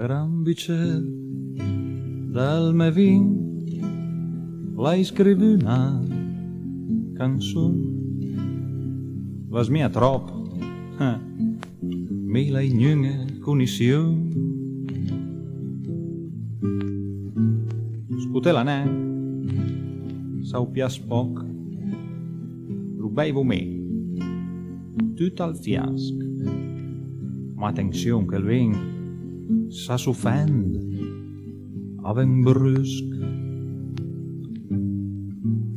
Per ambicel del me vin l'hai scrivu una canzun, was mia trop, mi l'hai gnunge cunissiun. Scutela ne, sau pias poc, lu beivo me, tut al fiasc. Ma attenzion che il vin sa s'offend, aven brusc.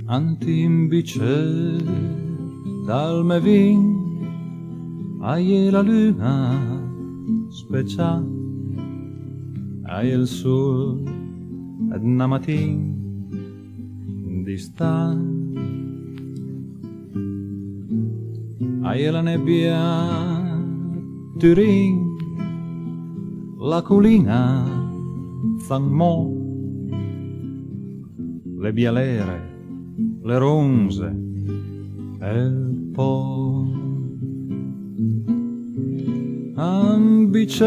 Antimbice dal me vin, hai la luna specià, hai il sol ed una matin di sta, hai la nebbia Turin, la collina fan mo, le bialere, le ronze e il po'. Ambice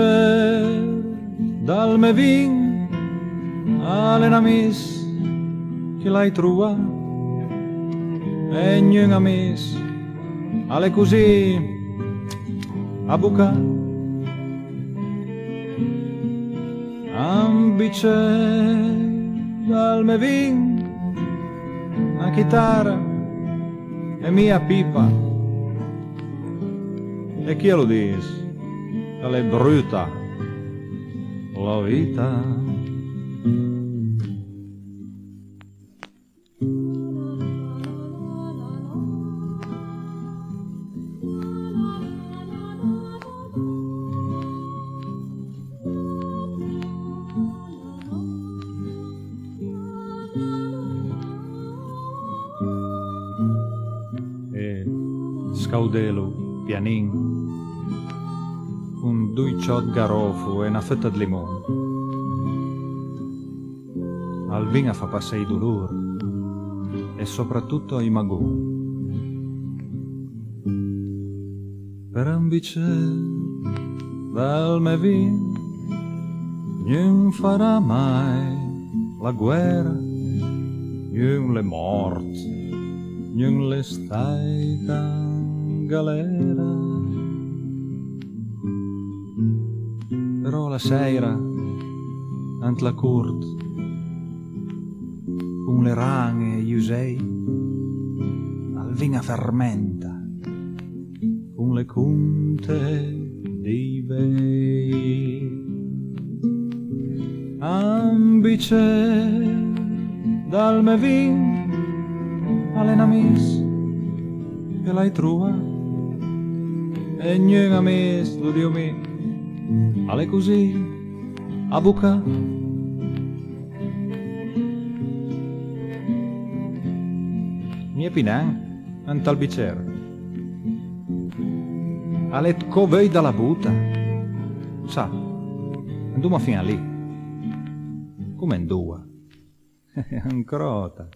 dal me vin alle namis che l'hai trua e gnun amis alle così a buca. Ambice dal me vin una chitarra e mia pipa, e chi lo dice? È brutta la vita. E scaudelo pianin con 2 ciot garofo e una fetta di limone. Al vin fa passare i dolori e soprattutto i magoni. Per ambice dal me vin non farà mai la guerra, non le morte, non le stai in galera. Però la sera, ant la cort, con le rane e gli usei, al vin fermenta, con le conte dei bei. Ambice dal me vin alle namis che l'hai trua, e gnun amis, lo dio mio, alle così a buca. Mie pinan ant al bicer alle covei dalla buta, sa, anduma fino a lì come andua ancrota.